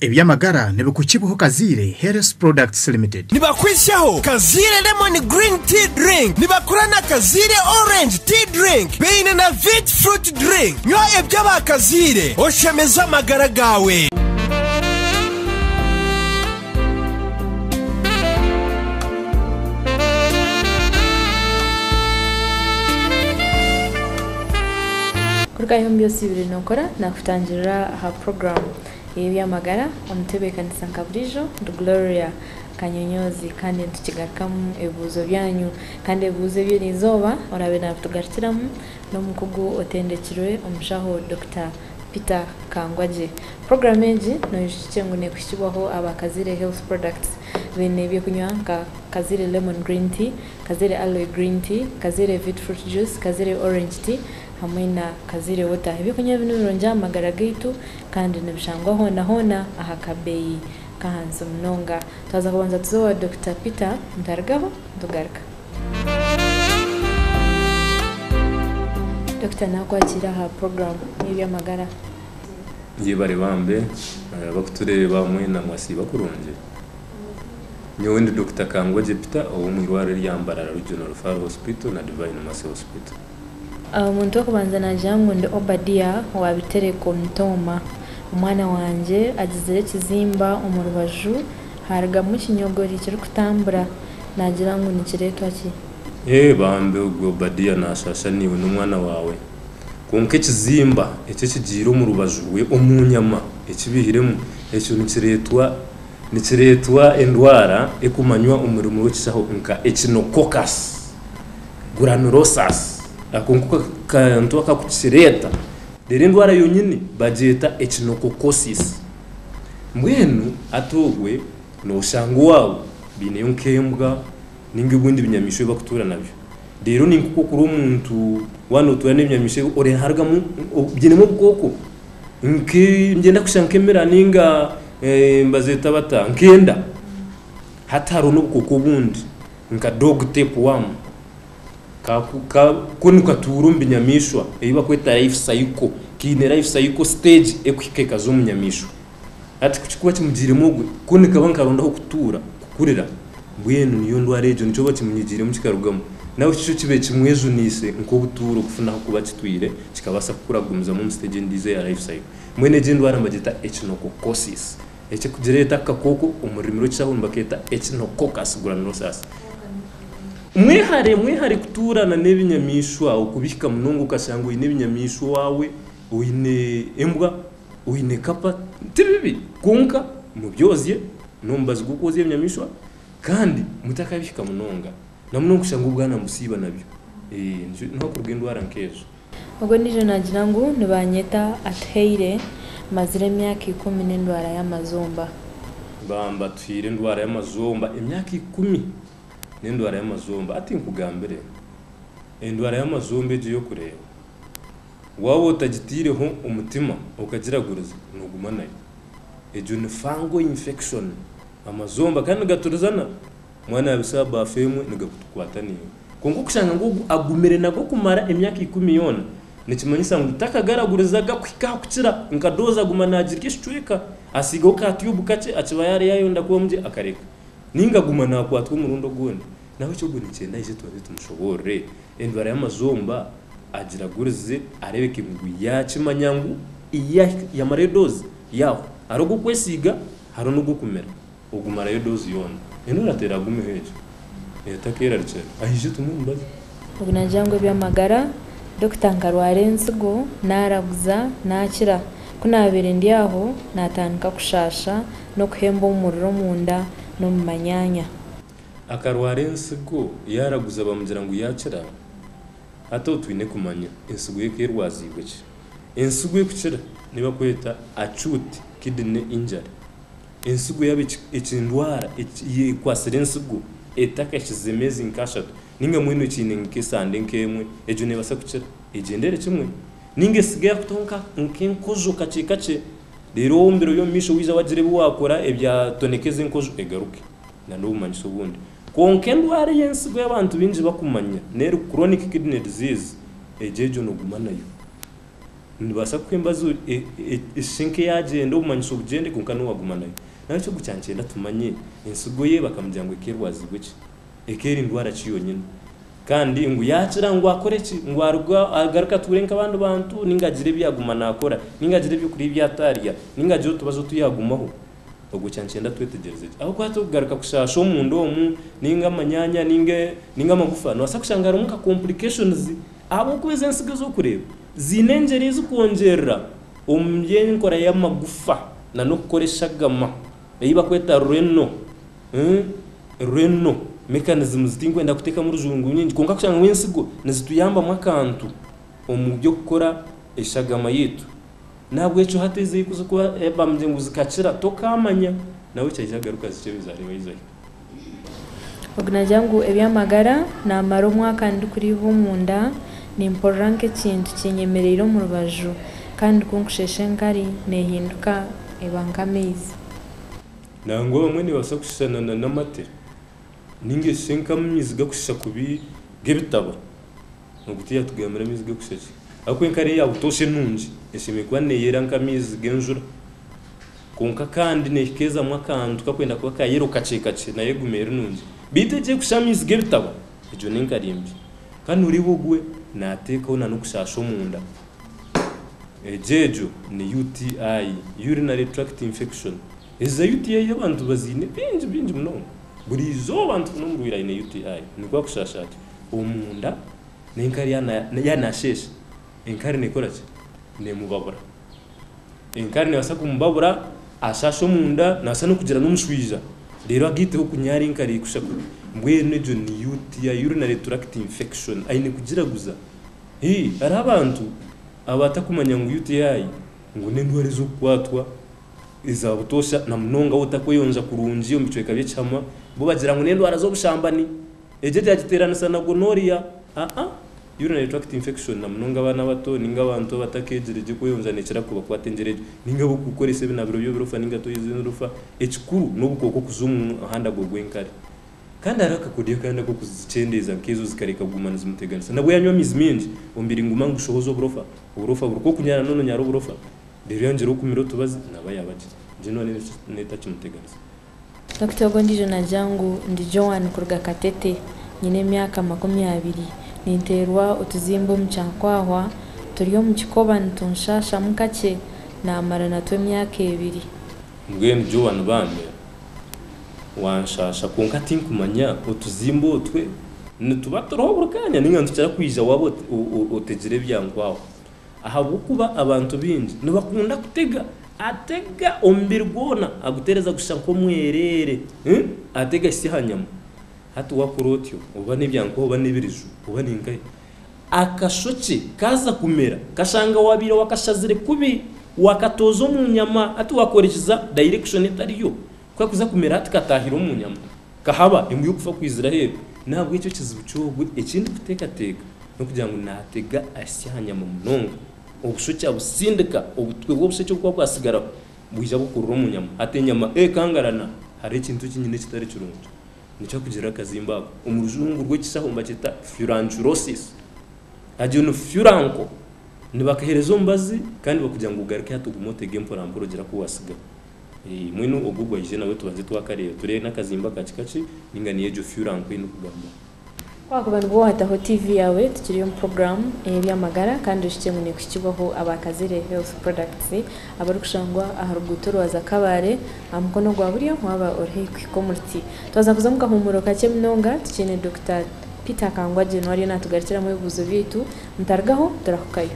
Ebyamagara nebikukibuho Kazire Health Products Limited. Nibakwishaho Kazire Lemon Green Tea Drink. Nibakurana Kazire Orange Tea Drink. Beine na Vit Fruit Drink. Nywa ebyaba Kazire oshemeza amagara gawe. Kuruka yombi osibiri nokora nakutangira ha program ebyamagara omutebe kanisa Nkaburijo ndo Gloria Kanyonyozi kandi tukigarukamu ebuzo byanyu kandi ebuzo by'enizoba orabe natugarukiramu n'omukugu otendekirwe omushaho Dr. Peter Kangwaje. Program eji noyishichengu nekushibaho abakazire Health Products bene byokunywa nka Kazire Lemon Green Tea, Kazire Aloe Green Tea, Kazire Vit Fruit Juice, Kazire Orange Tea hamwe na Kazire Water. Ibyokunywa bino bironja amagara gaitu kandi nibishangwa hona ahakabeyi kahanso mnonga. Twaza kubanza tuzowa Dr. Peter Mtargaho ndugaruka. Dr. nakwakira ha program y'ebyamagara. Yebare bambe bakutureba bamwe na mwasiba kurunje. Nyowe ndi Dr. Kangwaje Peter owo mu irwaro ry'Ambarara Regional Referral Hospital na Divine Mercy Hospital. Muntu kubanza najangu ndi Obadia wa Bitereko Ntoma. Umwana wanje agizere kizimba umurubaju harga mu kinyogori kiri kutambura nagira ngo nikiretwa ki bambe ubwo Obadia nashasha niwe n'umwana wawe konke kizimba ece kigira mu rubaju we omunyama ekibihiremu ecyo nikiretwa endwara ekumanywa umurimo w'kisaho nka echinococcus granulosus akonkuka kantu akakukireta dere ndwara yonyine bajeta echinococcus mwenu atogwe no shango wawe bine yonkembwa ninge bundi binyamisho bakutura nabyo rero ninkuko kuri umuntu wano tuya n'ibnyamisho ore harga mu byine mu bwoko nke ngenda kushankemera ninga mbazeta bata nkenda hataro n'ubwoko bundi nka dog tape worm kunuka turumbi nyamishwa eiba kweta life cycle kine life cycle stage ekwikeka zo munyamishwa ati kuchikuba kimugire mugwe kunika bankarondaho kutura kukurira mbwenu niyo ndwara ejo nico bakimunyigire mu kikarugamo nawe cyo kibe kimwezunise nko buturo kufuna kuba kitwire kikabasa kuragumiza mu stage ndize ya life cycle mwene je ndwara mbageta echinococcus eche kugereta kakoko umurimiro cyahumba keta echinococcus granulosus mwihare kuturana n'ebinyamishwa ukubika munongo kashango inebinyamishwa wawe uine embwa uine kapa tibibi kunka mubyozye nombazi gukoze ebinyamishwa kandi mutakabika munonga namunongo kushango ubwana musiba nabyo nko kurwindwara nkezo ubwo nije nagira ngo nibanyeta atheire mazire myaka 10 n'indwara y'amazomba bamba twire ndwara y'amazomba imyaka 10 n'indwara y'amazomba ati nkugambere indwara y'amazomba yo kureba wawo utagitireho umutima ukagiraguriza nuguma nayo ejo ni fungal infection amazomba kandi gaturuzana mwana yabisaba bafemwe nigakutukwataniye kongo kushanga ngo agumere nago kumara imyaka 10 yona nikimanyisa ngo takagaraguriza gakwika kukira nkadoza guma najirike shitweka asiga ukatiyubu kace aciba yari yayonda komje akareka ninga guma nakwatwa umurundo gwone nawe cyo gune cyenda ije tuba tumushobore indwara y'amazomba agiragurize arebeke ngo yacimanyangu ya maredoze yaho arogo kwesiga haro no gukumera ugumara yo doze yona eno ratera gume hejo etakera rce ahije tumumbaza ubunajangwe by'amagara Dr. Ngarwarensigo naraguza nakira kunabere ndiyaho natanka kushasha no kuhemba umuriro munda no mumanyanya akarwarensigo yaraguza bamugira ngo yakira hato twine kumanya insigo yeke rwazibwe ki insigo yekukira niba kweta acute kidney injury insigo yabe ikindwara kwasirensigo etakashizemezi nkashatu ninga mwino kine nkisande nkemwe ejo ne basa kukira egendere kimwe ninge siga kutonka nkenkozo kace rero ombero yo misho wiza wagire wakora ebya tonekeze nkozo egaruke na ndo umanyiso bundi konke ndwara yensigo y'abantu binji bakumanya nero chronic kidney disease ejejo no gumana yo nibasa kwembazo ishinke yagenda umanyisha ubugende kunkano wagumanayo nayo cyo gucyancenda tumanye insigo ye bakamujyango ikerwazi gwe ekeri ndwara ciyonyine kandi ngo yakira ngo akore ki ngo agaruka turenka abandi bantu ningagire byagumana akora ningagire byo kuri byatariya ningagire tubazo tuyagumaho ubwo cyancenda twetegereze aho kwato kugaruka kushasha umuntu omu ninga manyanya ninga amagufa no asakushangara umuka complications abo kubeze nsigo zo kureba zinengeri zikongerera umyenkora y'amagufa na no gukoresha gama yiba kweta reno mechanism zitingwenda kuteka mu rujungu nyingi konka kushanga wensigo nazituyamba mwakantu omubyo gukora eshagama yitu nabwo eco hateze ikuzo kuba bamje ngo zikacira tokamanya nawe cyajagaruka zice bizareba izayi Ognajangu ebyamagara na maro mwaka ndukuri bumunda ni importante kintu kinyemerero mu rubaju kandi kunkusheshe ngari nehinduka ebankamezi nango bamwe ni basakushana na mate ninge senka miziga kusha kubi gebitaba ngutiya tugamira miziga kushaje akwe nkari ya utoshe nunji eshimekwa neyera nkamizi genjura konka kandi nekeza mwakantu kakwenda kwa kayero kacekace naye gumera nunji biteje kushamizi gebitaba ejo ninkarimbi kandi uri bugwe nateka una no kushasha munda ejejo ni UTI urinary tract infection eza UTI y'abantu bazine binji muno buri zo bantu no murwira ine UTI ni kwa kushasha umunda nenkari yana sheshe enkari nekora ki ne mubabura enkari ne basa kumbabura ashasho munda nasa no kugira n'umushwiza rero agite ko kunyari enkari kushaku mbwene jo ni UTI urinary tract infection aine kugiraguza ari abantu abatakumanya ngo UTI ngo nendware zo kwatwa iza butosha na mnonga utakweyonza kurunji yo micweka byecama bo bagira ngo nendwara zo bushambani ejeje yagiterana sana gonorrhea urinary tract infection na mnonga abana bato ninga abantu batakejereje kweyonza nekira kuba kwatengereje ninga bo gukorese binabiro byo birufa ninga to yizino rufa ekikuru no bukoko kuzumu handa gogwenkari kandi araka kodiyo kandi ko kuzicendeza nkezo zikareka kugumana zimuteganisa nabo yanywa miziminji ombiri nguma ngushohozo burofa buruko kunyana none nyaro burofa rero yangero kumiro tubazi nabayabaje je none neta kimuteganisa Dr. Gondijo na jangu ndi Joan Kurga Katete nyine myaka 20 ninterwa utuzimbo mchakwahwa turiyo mchikoba ntunshasha mukache na amara na to myaka 2 ngene Joan bambe wanshasha konka tinkumanya utuzimbo twe nitubatoro burukanya ninga ntucara kwija wabo otegere byangwaho ahabu kuba abantu binji nibakunda kutega atega ombirgona agutereza gushanko mwerere atega isihanyama hatu wakurotyo uba nibyanko uba nibiriju uba ningaye akashoce kaza kumera kashanga wabira wakashazire kubi wakatozo mu nyama ati wakoreshiza direction itariyo kwa kuza kumera ati katahiro mu nyama kahaba imwe kufa kwizirahe nabwo icyo kizibucogwe ikindi kuteka no kugira ngo natega asihanyama munonga ubushucya busindika ubutwe bwo bushucyo kwa kwasigara bwija bukurura mu nyama atenyama kangarana hari ikintu kinyine kitari kirunje nicyo kugira kazimbago umurujungu rwo kisahomba kita furangirosis ajono furanko nibakaherezo mbazi kandi bakugira ngo ugaruke hatugumotege mpora gira ko wasiga mwino ogugwa ije nawe tubanze twakareye ture nakazimba kacikaci ninganiye jo furanko ino kugamba Wakubantu bo hataho TV yawe tukiriyo program y'amagara kandi ushikemune kukibaho abakazire health products abarukushangwa aharugutoro azakabare amukono gwa buriyo mwaba orhiki community twaza kuzamuka humuro kake mnonga tukine Dr. Peter Kangwa January natugarikira mu bibuzo bitu mtargaho turakukayo